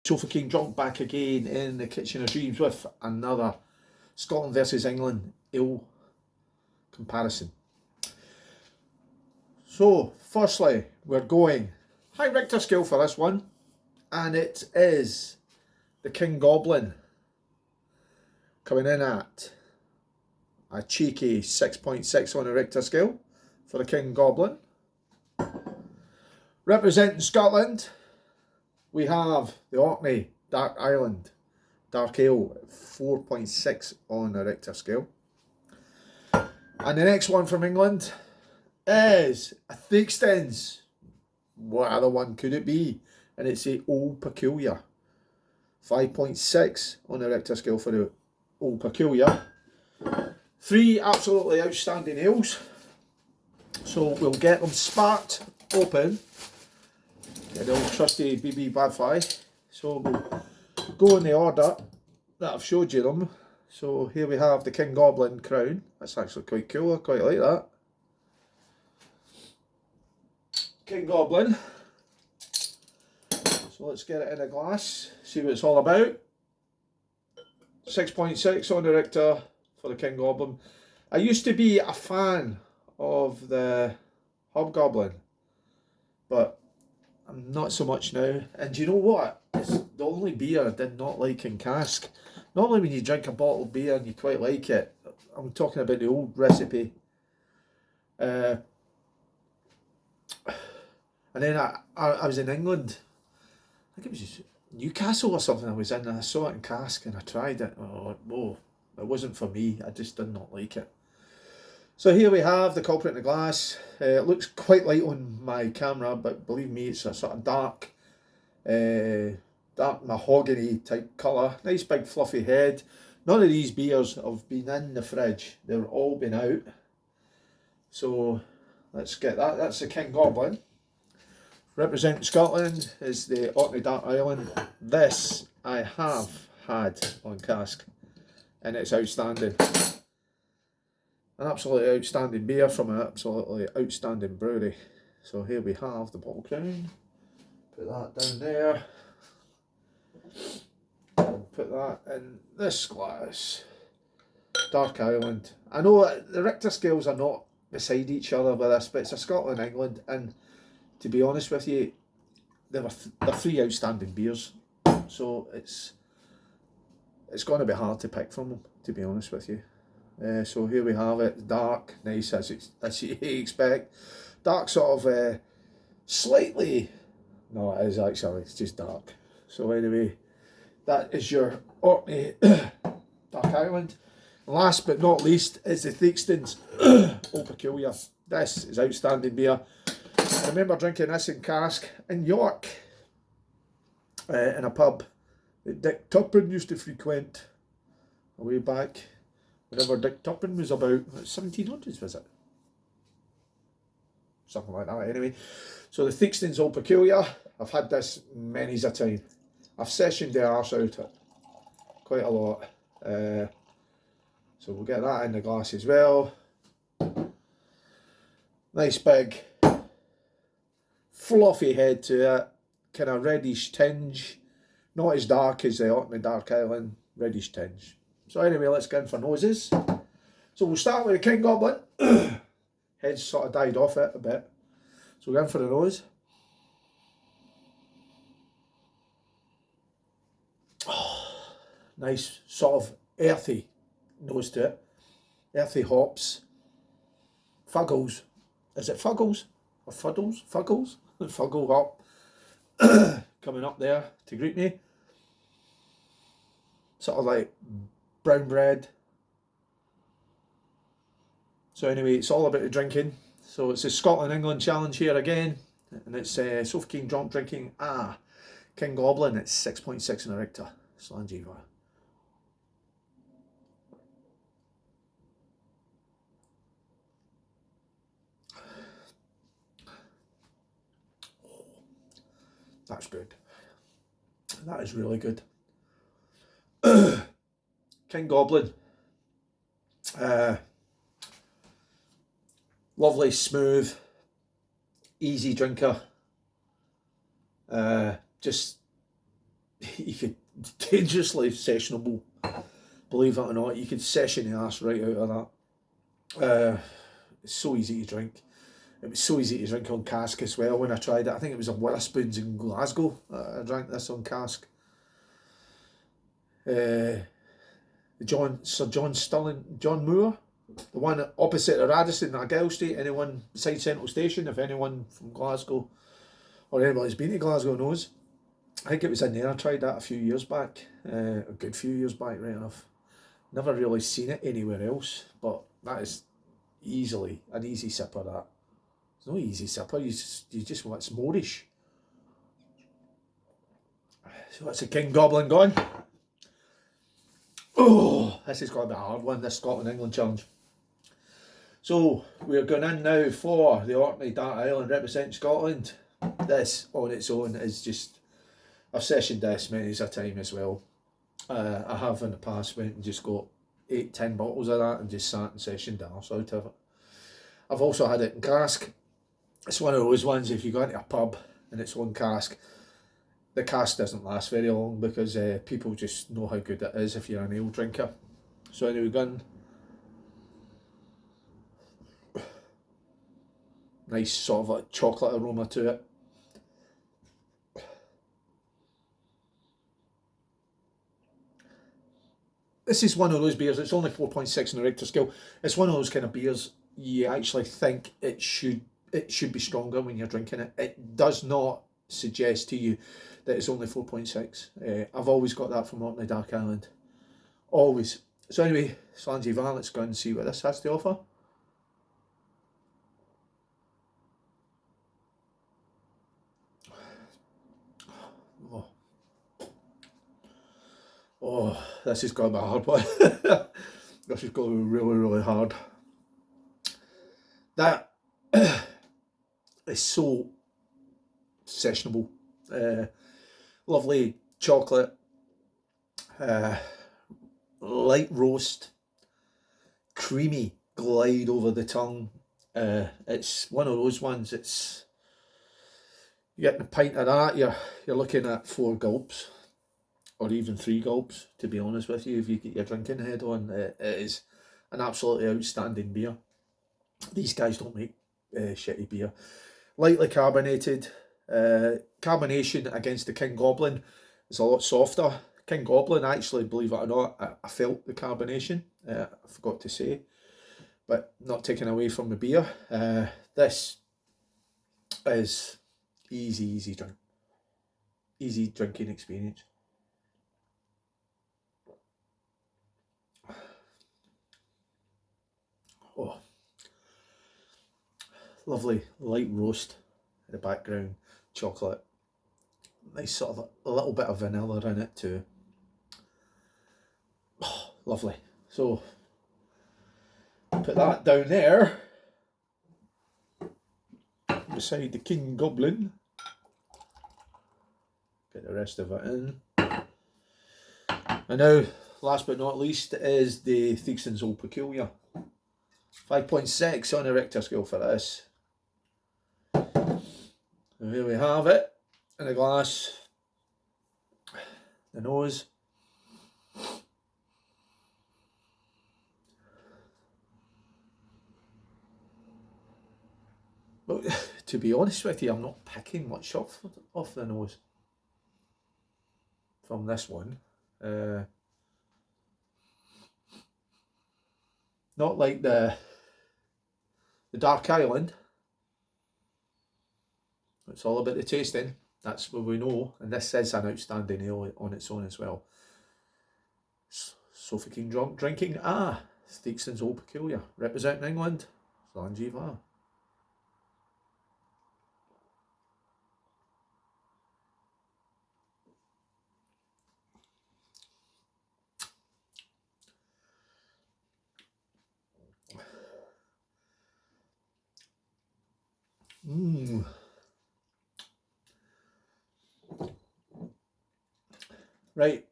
Sofa King drunk back again in the Kitchen of Dreams with another Scotland versus England ale comparison. So, firstly, we're going high Richter scale for this one, and it is the King Goblin coming in at a cheeky 6.6 on a Richter scale for the King Goblin. Representing Scotland, we have the Orkney Dark Island Dark Ale, 4.6 on a Richter scale. And the next one from England is a Theakston's. What other one could it be? And it's the Old Peculiar, 5.6 on a Richter scale for the Old Peculiar. 3 absolutely outstanding ales. So we'll get them sparked open. Get the old trusty BB Badfly. So we'll go in the order that I've showed you them. So here we have the King Goblin Crown. That's actually quite cool. I quite like that. King Goblin. So let's get it in a glass. See what it's all about. 6.6 on the Richter for the King Goblin. I used to be a fan of the Hobgoblin, but I'm not so much now. And do you know what? It's the only beer I did not like in cask. Normally when you drink a bottle of beer and you quite like it, I'm talking about the old recipe. And then I was in England. I think it was just Newcastle or something I was in, and I saw it in cask and I tried it. Oh, whoa, it wasn't for me. I just did not like it. So here we have the culprit in the glass. It looks quite light on my camera, but believe me, it's a sort of dark mahogany type colour. Nice big fluffy head. None of these beers have been in the fridge. They've all been out. So let's get that. That's the King Goblin. Representing Scotland is the Orkney Dark Island. This I have had on cask, and it's outstanding. An absolutely outstanding beer from an absolutely outstanding brewery. So here we have the bottle crown. Put that down there. And put that in this glass. Dark Island. I know the Richter scales are not beside each other with this, but it's a Scotland England, and to be honest with you, they're 3 outstanding beers. So it's going to be hard to pick from them, to be honest with you. So here we have it, dark, nice as you expect. Dark sort of slightly, no it is actually, it's just dark. So anyway, that is your Orkney Dark Island. Last but not least is the Theakston's Old Peculiar. This is outstanding beer. I remember drinking this in cask in York, in a pub that Dick Turpin used to frequent a way back. Whenever Dick Turpin was about 1700s, was it? Something like that, anyway. So the Theakston's Old Peculiar, I've had this many's a time. I've sessioned the arse out it quite a lot. So we'll get that in the glass as well. Nice big fluffy head to it. Kind of reddish tinge. Not as dark as the Orkney Dark Island. Reddish tinge. So anyway, let's get in for noses. So we'll start with the King Goblin. Head's sort of died off it a bit. So we're in for the nose. Oh, nice sort of earthy nose to it. Earthy hops. Fuggles. Is it Fuggles? Or Fuddles? Fuggles? Fuggle hop. Coming up there to greet me. Sort of like brown bread. So anyway, it's all about the drinking. So it's a Scotland England challenge here again, and it's Sofa King drunk drinking King Goblin. It's 6.6 in a Richter. Slanjiva. That's good. That is really good. King Goblin. Lovely, smooth, easy drinker. Just you could dangerously sessionable, believe it or not. You could session the arse right out of that. It's so easy to drink. It was so easy to drink on cask as well when I tried it. I think it was a Wetherspoons in Glasgow. I drank this on cask. Sir John Moore, the one opposite of Radisson, Argyll Street. Anyone beside Central Station, if anyone from Glasgow or anyone who's been to Glasgow knows. I think it was in there. I tried that a few years back, a good few years back, right enough. Never really seen it anywhere else, but that is easily an easy sipper. That it's no easy sipper. You just want it's moreish. So that's a King Goblin gone. Oh, this is going to be a hard one. This Scotland England challenge. So we're going in now for the Orkney Dark Island representing Scotland. This on its own is just, I've sessioned this many a time as well. I have in the past went and just got 8-10 bottles of that and just sat and sessioned the arse out of it. I've also had it in cask. It's one of those ones, if you go into a pub and it's one cask, the cask doesn't last very long because people just know how good it is if you're an ale drinker. So anyway, gun. Nice sort of a chocolate aroma to it. This is one of those beers, it's only 4.6 in the Richter scale. It's one of those kind of beers you actually think it should be stronger when you're drinking it. It does not suggest to you that it's only 4.6. I've always got that from Orkney Dark Island. Always. So anyway, Slangy let's go and see what this has to offer. Oh, this is going to be a hard one. This is going to be really, really hard. That is so sessionable. Lovely chocolate, light roast, creamy glide over the tongue. It's one of those ones. It's you getting a pint of that. You're looking at 4 gulps. Or even 3 gulps, to be honest with you, if you get your drinking head on. It is an absolutely outstanding beer. These guys don't make shitty beer. Lightly carbonated. Carbonation against the King Goblin is a lot softer. King Goblin, actually, believe it or not, I felt the carbonation, I forgot to say, but not taken away from the beer. This is easy drink. Easy drinking experience. Oh, lovely light roast in the background, chocolate, nice sort of a little bit of vanilla in it too. Oh, lovely. So put that down there beside the King Goblin. Get the rest of it in. And now, last but not least, is the Theakston's Old Peculiar. 5.6 on the Richter scale for this. And here we have it in a glass. The nose. But to be honest with you, I'm not picking much off the nose from this one. Not like the Dark Island. It's all about the tasting. That's what we know. And this is an outstanding ale on its own as well. Sophie King drinking Theakston's Old Peculiar. Representing England, Slangy Va. Right.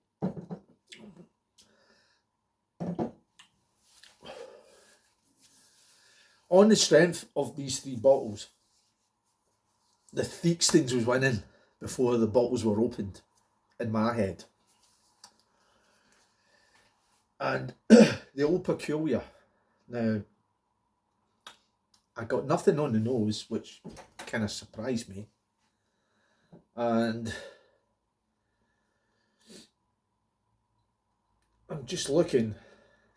On the strength of these 3 bottles, the Theakston's was winning before the bottles were opened. in my head. And the Old Peculiar. Now, I got nothing on the nose, which kind of surprised me. And I'm just looking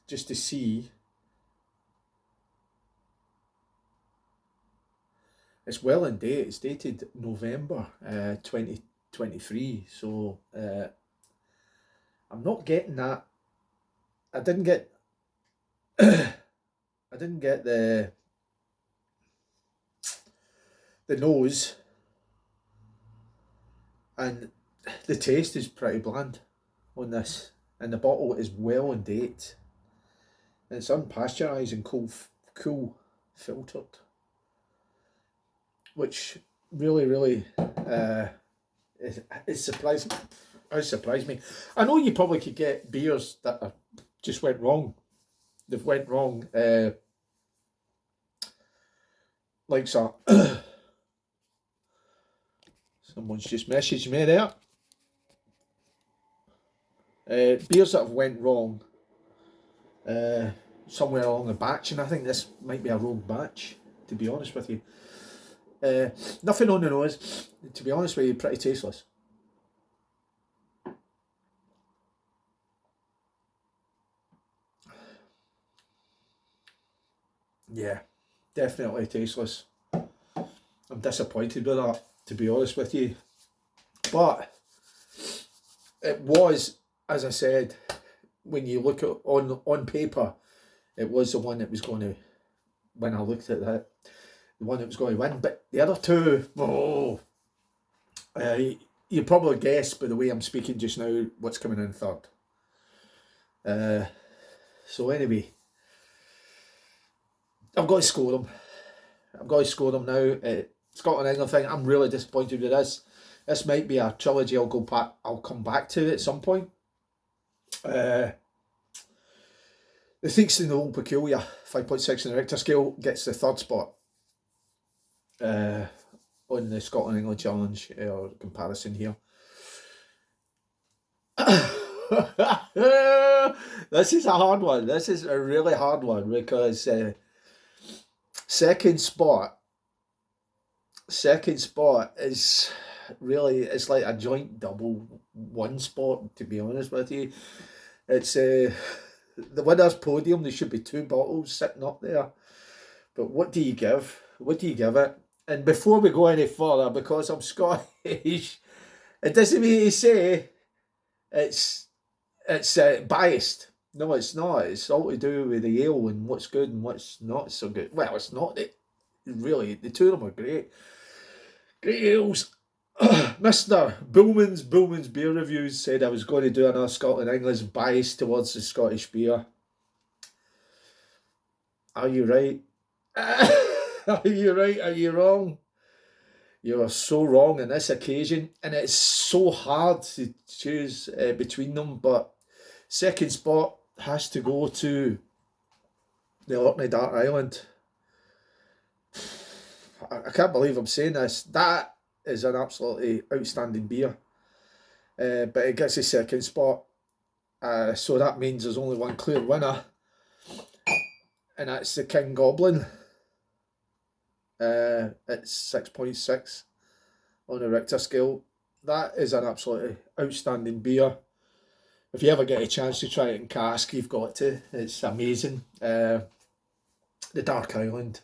just to see. It's well in date. It's dated November 2023. So I'm not getting that. I didn't get. I didn't get the nose, and the taste is pretty bland on this, and the bottle is well in date. And it's unpasteurised and cool filtered, which really is surprising. It surprised me. I know you probably could get beers that are, just went wrong. They've went wrong, like so. Someone's just messaged me there. Beers that have went wrong somewhere along the batch, and I think this might be a rogue batch, to be honest with you. Nothing on the nose, to be honest with you, pretty tasteless. Yeah, definitely tasteless. I'm disappointed with that, to be honest with you. But it was, as I said, when you look at on paper, it was the one that was going to, when I looked at that, the one that was going to win. But the other two, you probably guess by the way I'm speaking just now what's coming in third. So anyway, I've got to score them. I've got to score them now. Scotland England thing, I'm really disappointed with this. This might be a trilogy I'll come back to at some point. The Theakston the Old Peculiar, 5.6 in the Richter scale, gets the third spot on the Scotland England challenge or comparison here. This is a hard one. This is a really hard one because second spot is really, it's like a joint double one spot, to be honest with you. It's the winner's podium. There should be two bottles sitting up there, but what do you give? What do you give it? And before we go any further, because I'm Scottish, it doesn't mean to say it's biased. No, it's not. It's all to do with the ale and what's good and what's not so good. Well, it's not. Really, the two of them are great. Great ales. Mr. Bullman's Beer Reviews said I was going to do another Scotland England's bias towards the Scottish beer. Are you right? Are you right? Are you wrong? You are so wrong on this occasion, and it's so hard to choose between them, but second spot has to go to the Orkney Dark Island. I can't believe I'm saying this. That is an absolutely outstanding beer. But it gets the second spot. So that means there's only one clear winner. And that's the King Goblin. It's 6.6 on the Richter scale. That is an absolutely outstanding beer. If you ever get a chance to try it in cask, you've got to. It's amazing. The Dark Island.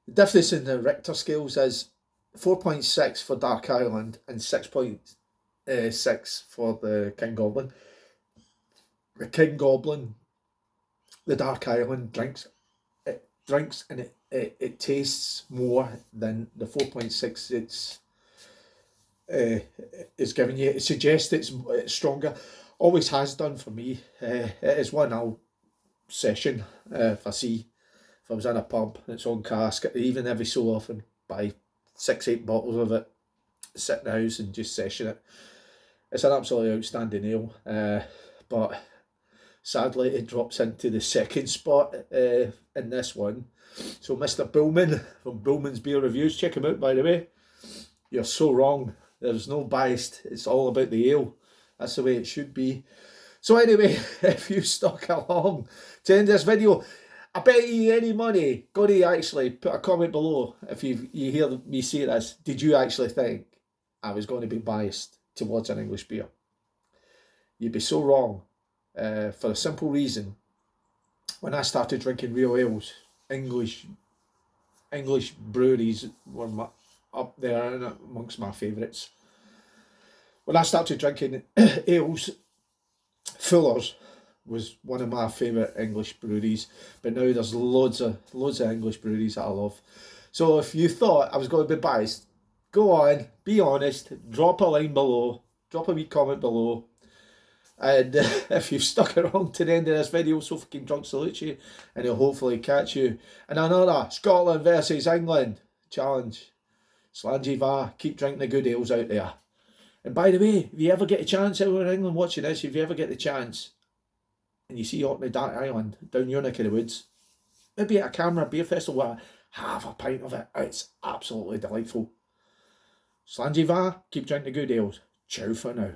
The difference in the Richter scales is 4.6 for Dark Island and 6.6 for the King Goblin. The King Goblin, the Dark Island drinks and it tastes more than the 4.6 it's giving you. It suggests it's stronger. Always has done for me. It is one I'll session if I see. If I was in a pub, it's on cask, even every so often buy 6-8 bottles of it, sit in the house and just session it. It's an absolutely outstanding ale, but sadly it drops into the second spot in this one. So Mr. Bullman from Bullman's Beer Reviews, check him out by the way. You're so wrong. There's no biased. It's all about the ale. That's the way it should be. So anyway, if you stuck along to end this video, I bet you any money, go to actually put a comment below if you hear me say this. Did you actually think I was going to be biased towards an English beer? You'd be so wrong, for a simple reason. When I started drinking real ales, English breweries were up there amongst my favourites. When I started drinking ales, Fuller's was one of my favourite English breweries, but now there's loads of English breweries that I love. So if you thought I was going to be biased, go on, be honest, drop a line below, drop a wee comment below. And if you've stuck around to the end of this video, so fucking drunk salute you, and I'll hopefully catch you in another Scotland versus England challenge. Slàinte keep drinking the good ales out there. And by the way, if you ever get a chance out in England watching this, if you ever get the chance, and you see Orkney Dark Island down your neck of the woods, maybe at a Camera Beer Festival, have a pint of it. It's absolutely delightful. Slàinte keep drinking the good ales. Ciao for now.